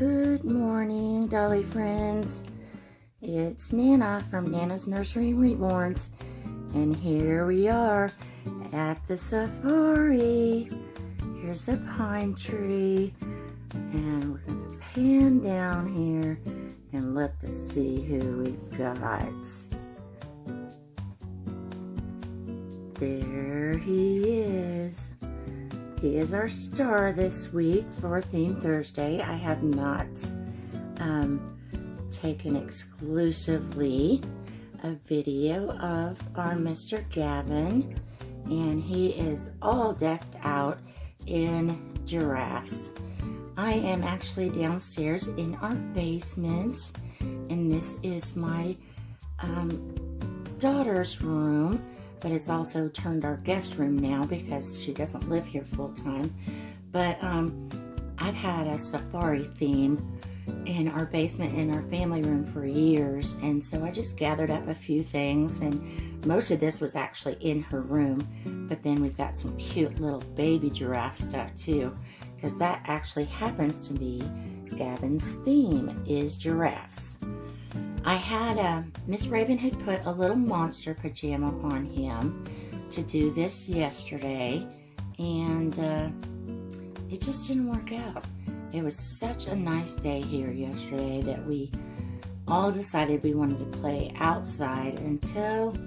Good morning, Dolly friends. It's Nana from Nana's Nursery Reborns, and here we are at the safari. Here's the pine tree, and we're gonna pan down here and look to see who we got. There he is. He is our star this week for Theme Thursday. I have not taken exclusively a video of our Mr. Gavin, and he is all decked out in giraffes. I am actually downstairs in our basement, and this is my daughter's room. But it's also turned our guest room now because she doesn't live here full time. But I've had a safari theme in our basement in our family room for years, and so I just gathered up a few things, and most of this was actually in her room. But then we've got some cute little baby giraffe stuff too, because that actually happens to be Gavin's theme, is giraffes. I had, Miss Raven had put a little monster pajama on him to do this yesterday, and it just didn't work out. It was such a nice day here yesterday that we all decided we wanted to play outside until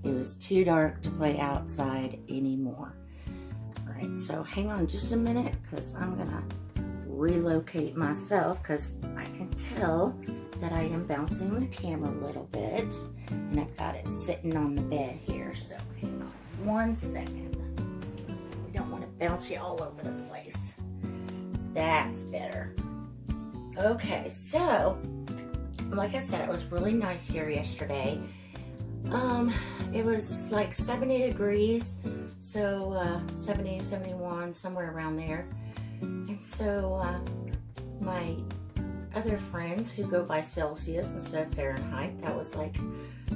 it was too dark to play outside anymore. All right, so hang on just a minute, because I'm gonna relocate myself, because I can tell that I am bouncing the camera a little bit, and I've got it sitting on the bed here, so hang on 1 second. We don't want to bounce you all over the place. That's better. Okay, so like I said, it was really nice here yesterday. It was like 70 degrees, so 70, 71, somewhere around there. And so my other friends who go by Celsius instead of Fahrenheit, that was like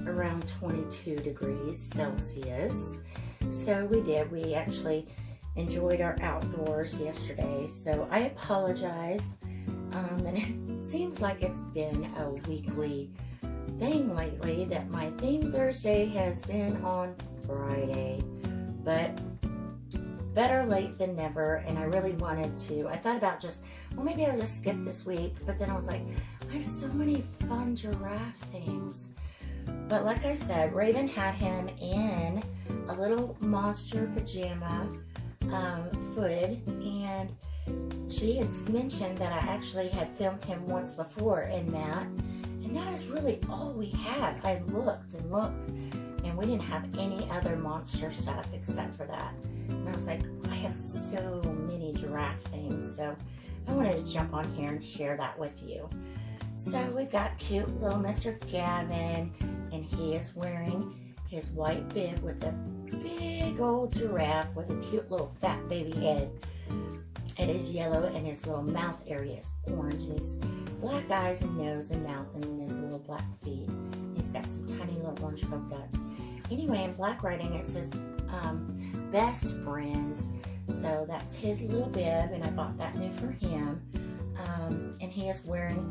around 22 degrees Celsius. So we actually enjoyed our outdoors yesterday. So I apologize, and it seems like it's been a weekly thing lately that my Theme Thursday has been on Friday, but better late than never. And I really wanted to, I thought about just, well, maybe I'll just skip this week, but then I was like, I have so many fun giraffe things. But like I said, Raven had him in a little monster pajama, footed, and she had mentioned that I actually had filmed him once before in that, and that is really all we had. I looked and looked, and we didn't have any other monster stuff except for that. And I was like, I have so many giraffe things, so I wanted to jump on here and share that with you. So we've got cute little Mr. Gavin, and he is wearing his white bib with a big old giraffe with a cute little fat baby head. It is yellow, and his little mouth area is orange, and his black eyes and nose and mouth, and his little black feet. He's got some tiny little orange polka dots. Anyway, in black writing it says best friends, so that's his little bib, and I bought that new for him. And he is wearing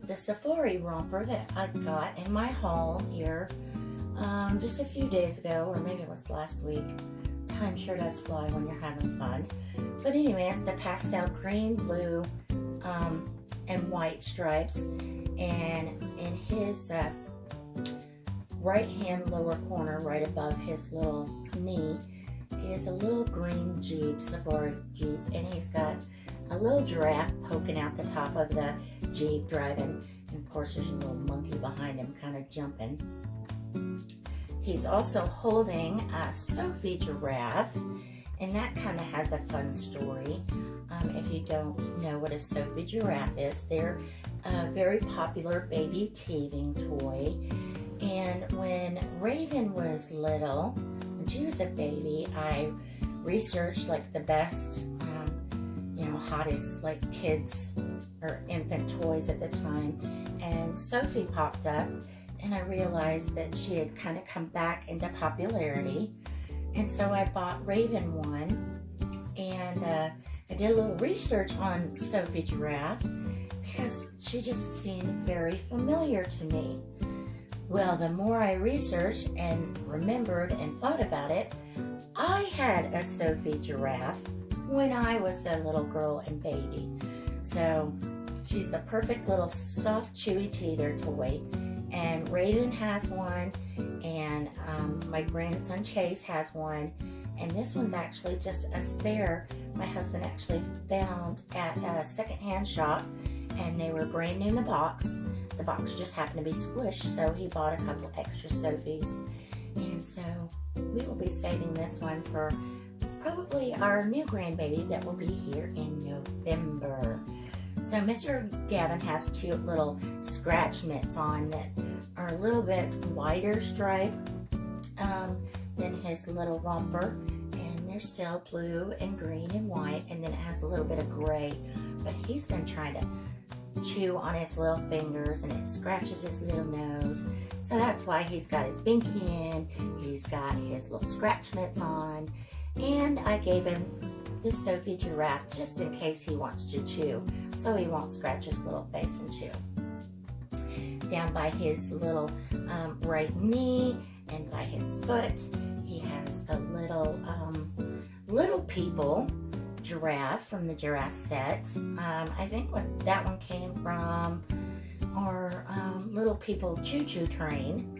the safari romper that I got in my haul here just a few days ago, or maybe it was last week. Time sure does fly when you're having fun. But anyway, it's the pastel green, blue, and white stripes, and in his right hand lower corner, right above his little knee, is a little green Jeep, safari Jeep, and he's got a little giraffe poking out the top of the Jeep driving, and of course there's a little monkey behind him kind of jumping. He's also holding a Sophie giraffe, and that kind of has a fun story. If you don't know what a Sophie giraffe is, they're a very popular baby teething toy. And when Raven was little, when she was a baby, I researched like the best, hottest like kids or infant toys at the time, and Sophie popped up, and I realized that she had kind of come back into popularity, and so I bought Raven one, and I did a little research on Sophie Giraffe because she just seemed very familiar to me. Well, the more I researched and remembered and thought about it, I had a Sophie Giraffe when I was a little girl and baby. So she's the perfect little soft, chewy teeter toy. And Raven has one, and my grandson Chase has one. And this one's actually just a spare my husband actually found at a secondhand shop, and they were brand new in the box. The box just happened to be squished, so he bought a couple extra Sophies. And so we will be saving this one for probably our new grandbaby that will be here in November. So Mr. Gavin has cute little scratch mitts on that are a little bit wider stripe than his little romper. And they're still blue and green and white, and then it has a little bit of gray. But he's been trying to chew on his little fingers, and it scratches his little nose. So that's why he's got his binky in, he's got his little scratch mitts on, and I gave him this Sophie Giraffe just in case he wants to chew, so he won't scratch his little face and chew. Down by his little right knee and by his foot, he has a little Little People giraffe from the giraffe set. I think that one came from our Little People choo-choo train,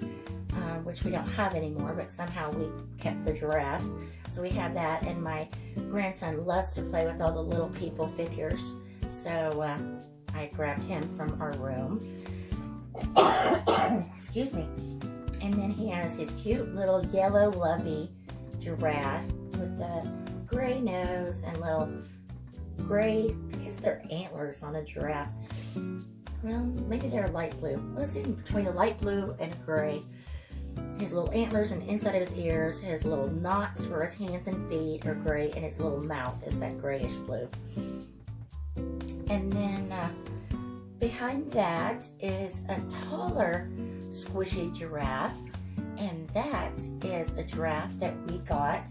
which we don't have anymore, but somehow we kept the giraffe. So we have that, and my grandson loves to play with all the Little People figures. So I grabbed him from our room. Excuse me. And then he has his cute little yellow lovey giraffe with the gray nose and little gray, I guess they're antlers on a giraffe. Well, maybe they're light blue. Well, it's in between a light blue and gray. His little antlers and inside of his ears, his little knots for his hands and feet are gray, and his little mouth is that grayish blue. And then behind that is a taller squishy giraffe, and that is a giraffe that we got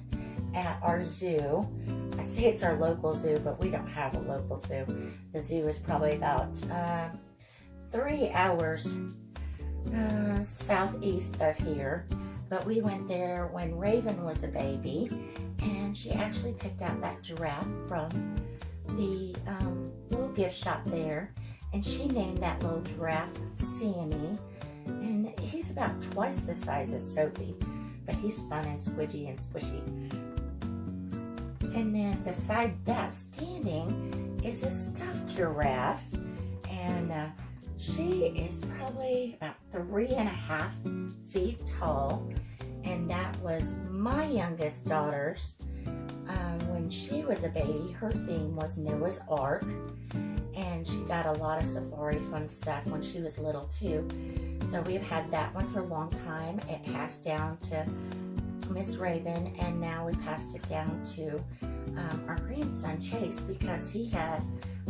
at our zoo. I say it's our local zoo, but we don't have a local zoo. The zoo is probably about 3 hours southeast of here, but we went there when Raven was a baby, and she actually picked out that giraffe from the little gift shop there, and she named that little giraffe Sammy, and he's about twice the size as Sophie, but he's fun and squidgy and squishy. And then beside that, standing, is a stuffed giraffe, and she is probably about 3.5 feet tall, and that was my youngest daughter's. When she was a baby, her theme was Noah's Ark, and she got a lot of safari fun stuff when she was little too. So we've had that one for a long time. It passed down to Miss Raven, and now we passed it down to our grandson Chase, because he had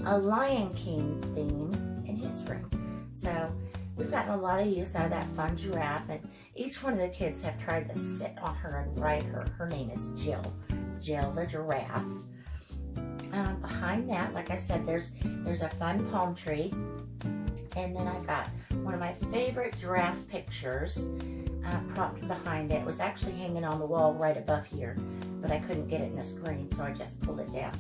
a Lion King theme in his room. So we've gotten a lot of use out of that fun giraffe, and each one of the kids have tried to sit on her and ride her. Her name is Jill the giraffe. Behind that, like I said, there's a fun palm tree, and then I got one of my favorite giraffe pictures propped behind it. It was actually hanging on the wall right above here, but I couldn't get it in the screen, so I just pulled it down.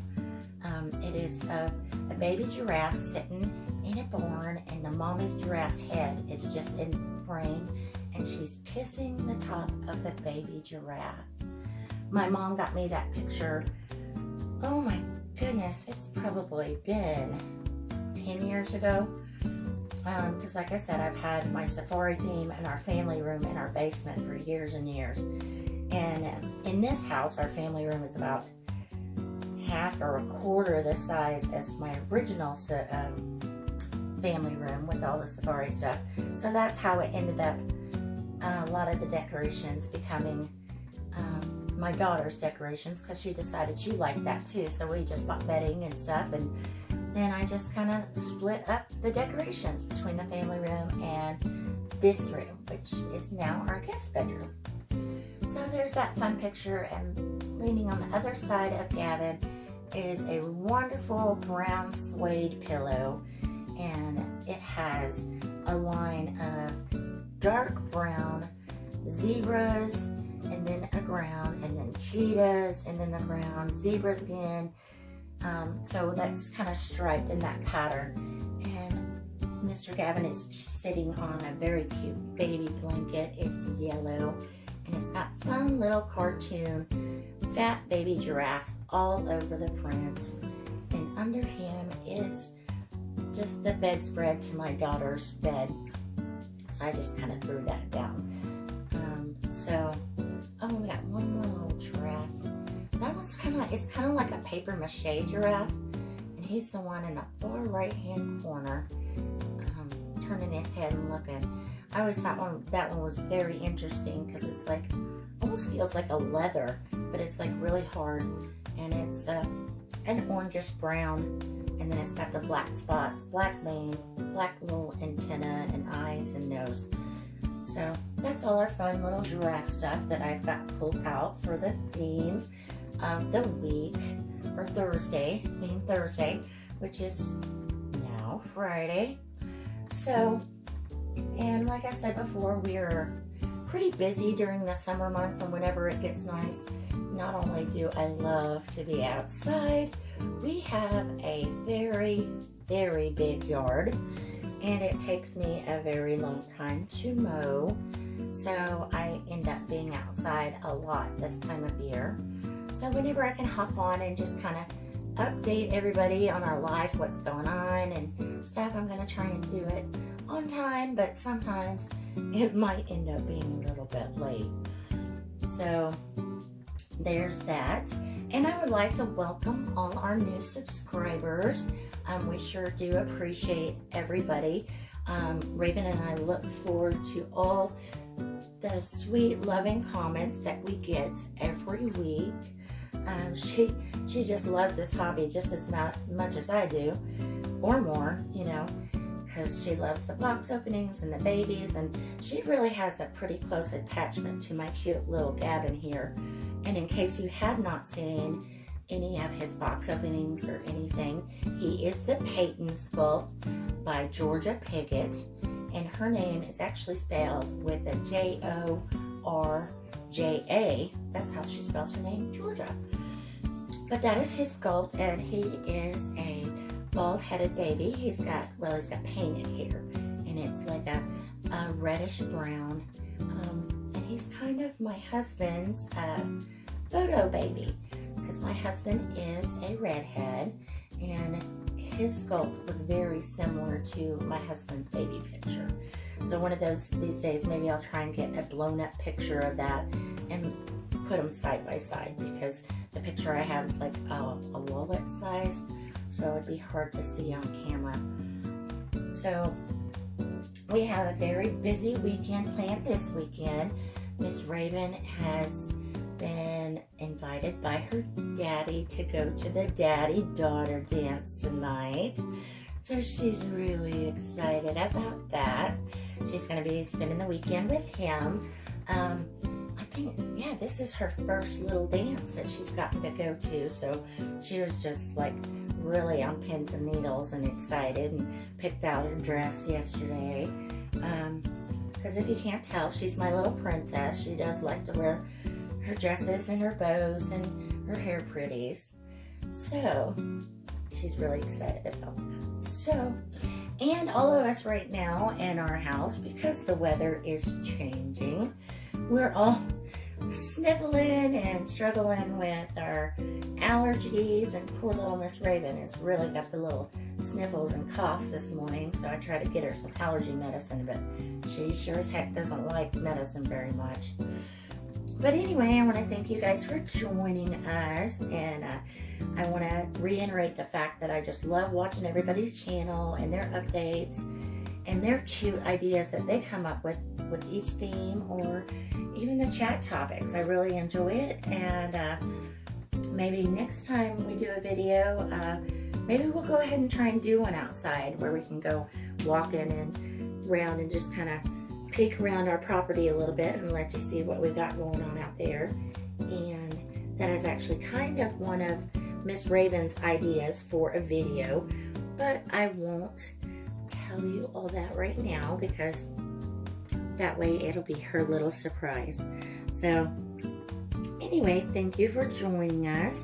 It is a baby giraffe sitting in a barn, and the mommy's giraffe's head is just in frame, and she's kissing the top of the baby giraffe. My mom got me that picture, oh my goodness, it's probably been 10 years ago. Because like I said, I've had my safari theme in our family room in our basement for years and years. And in this house, our family room is about half or a quarter the size as my original family room with all the safari stuff. So that's how it ended up, a lot of the decorations becoming my daughter's decorations, because she decided she liked that too. So we just bought bedding and stuff, and then I just kind of split up the decorations between the family room and this room, which is now our guest bedroom. So there's that fun picture, and leaning on the other side of Gavin is a wonderful brown suede pillow, and it has a line of dark brown zebras, and then a ground, and then cheetahs, and then the brown zebras again. So that's kind of striped in that pattern. And Mr. Gavin is sitting on a very cute baby blanket. It's yellow, and it's got fun little cartoon fat baby giraffes all over the print. And under him is just the bedspread to my daughter's bed. So I just kind of threw that down. Oh, we got one more little giraffe. That one's it's kind of like a paper mache giraffe. And he's the one in the far right-hand corner, turning his head and looking. I always thought that one was very interesting because it's like, almost feels like a leather, but it's like really hard. And it's an orangish brown, and then it's got the black spots, black mane, black little antenna and eyes and nose. So that's all our fun little giraffe stuff that I've got pulled out for the theme of the week, or Thursday, being Thursday, which is now Friday. So, and like I said before, we're pretty busy during the summer months, and whenever it gets nice, not only do I love to be outside, we have a very, very big yard, and it takes me a very long time to mow, so I end up being outside a lot this time of year. So whenever I can hop on and just kind of update everybody on our life, what's going on and stuff, I'm going to try and do it on time, but sometimes it might end up being a little bit late. So there's that. And I would like to welcome all our new subscribers. We sure do appreciate everybody. Raven and I look forward to all the sweet, loving comments that we get every week. She just loves this hobby just as much as I do, or more, you know, because she loves the box openings and the babies, and she really has a pretty close attachment to my cute little Gavin here. And in case you have not seen any of his box openings or anything, he is the Peyton sculpt by Georgia Piggott, and her name is actually spelled with a Jorja. That's how she spells her name, Georgia. But that is his sculpt, and he is a bald-headed baby. He's got painted hair, and it's like a reddish brown. And he's kind of my husband's photo baby, because my husband is a redhead, and his sculpt was very similar to my husband's baby picture. So one of these days, maybe I'll try and get a blown-up picture of that and put them side by side, because the picture I have is like a wallet size, so it'd be hard to see on camera. So we have a very busy weekend planned this weekend. Miss Raven has been invited by her daddy to go to the daddy-daughter dance tonight. So she's really excited about that. She's going to be spending the weekend with him. I think, yeah, this is her first little dance that she's gotten to go to. So she was just like really on pins and needles and excited, and picked out her dress yesterday. Because if you can't tell, she's my little princess. She does like to wear her dresses and her bows and her hair pretties. So she's really excited about that. So, and all of us right now in our house, because the weather is changing, we're all sniffling and struggling with our allergies, and poor little Miss Raven has really got the little sniffles and coughs this morning, so I tried to get her some allergy medicine, but she sure as heck doesn't like medicine very much. But anyway, I want to thank you guys for joining us, and I want to reiterate the fact that I just love watching everybody's channel and their updates and their cute ideas that they come up with each theme, or even the chat topics. I really enjoy it, and maybe next time we do a video, maybe we'll go ahead and try and do one outside where we can go walking and around and just kind of peek around our property a little bit and let you see what we got going on out there. And that is actually kind of one of Miss Raven's ideas for a video, but I won't tell you all that right now because that way it'll be her little surprise. So anyway, thank you for joining us.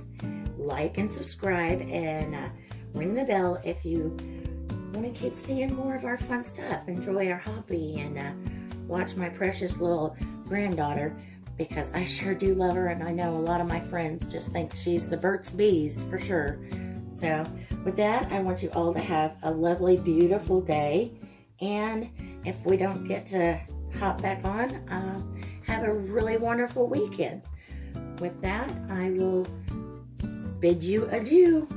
Like and subscribe, and ring the bell if you want to keep seeing more of our fun stuff. Enjoy our hobby and watch my precious little granddaughter, because I sure do love her, and I know a lot of my friends just think she's the Burt's Bees for sure. So with that, I want you all to have a lovely, beautiful day, and if we don't get to hop back on, have a really wonderful weekend. With that, I will bid you adieu.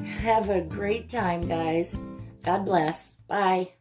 Have a great time, guys. God bless. Bye.